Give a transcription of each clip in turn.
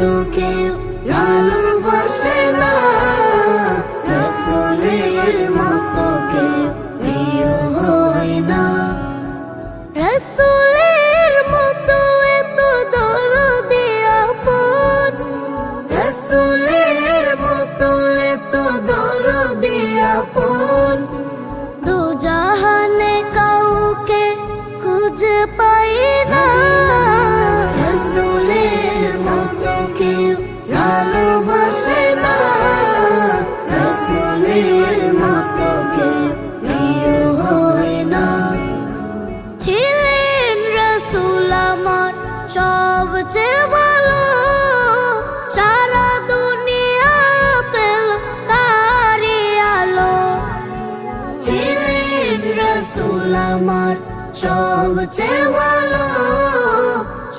মতো কেউ ভালোবাসে না, রাসূলের মতো কেউ প্রিয় হয় না। রাসূলের মতো এত দরদি আপন, রাসূলের মতো এত দরদি আপন, দু জাহানে কাউকে খুঁজে পাই না। রাসূলের মতো কেউ ভালোবাসে না, রাসূলের মতো কেউ প্রিয় হয় না। ছিলেন রাসূল আমার সবচেয়ে ভালো, সারা দুনিয়া পেল তারই আলো। ছিলেন রাসূল আমার সবচেয়ে ভালো,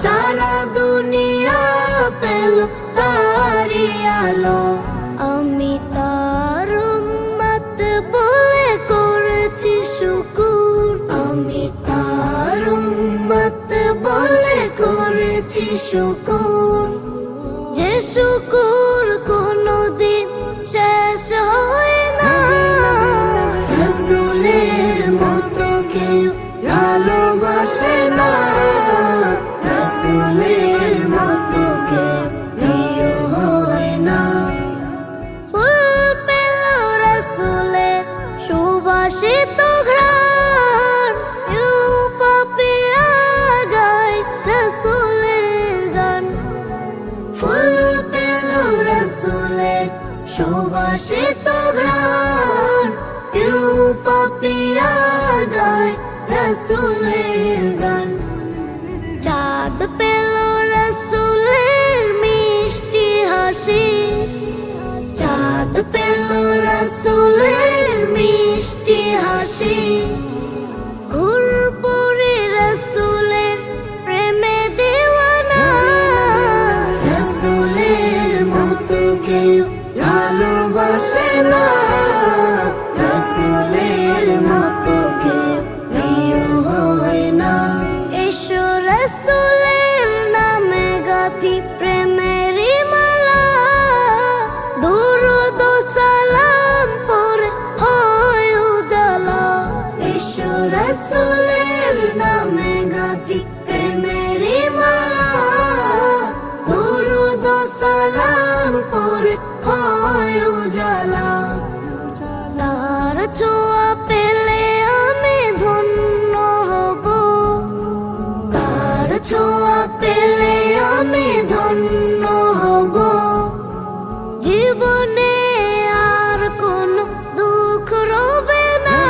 সারা দুনিয়া পেল তারই আলো। আমি তার উম্মত বলে করেছি শুকুর, আমি তার উম্মত বলে করেছি শুকুর, যে শুকুর কোনদিন শেষ হয় না। রাসূলের মতো কেউ ভালোবাসে না, রাসূলের মতো কেউ প্রিয় হয় না। ফুল পেল রাসূলের সুবাসিত ঘ্রাণ, পাপিয়া গায় রাসূলের গান। ফুল পেল রাসূলের সুবাসিত ঘ্রাণ, পাপিয়া গায় রাসূলের গান। চাঁদ পেল রাসূলের মিষ্টি হাসি, চাঁদ পেল রাসূলের মিষ্টি হাসি, ঘুরপুরে রাসূলের প্রেমে দেওয়ানা। রাসূলের মতো কেউ ভালোবাসে না, রাসূলের মতো কেউ প্রিয় হয় না। এসো রাসূলের নামে গাথি প্রেমেরই মালা, দুরূদ ও সালাম পড়ে হয় উজালা। এসো রাসূলের নামে গাথি প্রেমেরই মালা, দুরূদ ও সালাম পড়ে হয় উজালা। তার ছোঁয়া পেলে আমি ধন্য হব, তার ছোঁয়া পেলে আমি ধন্য হব। জীবনে আর কোনো দুঃখ রবে না।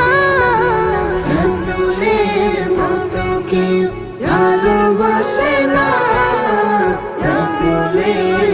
রাসূলের মতো কেউ ভালোবাসে না, রাসূলের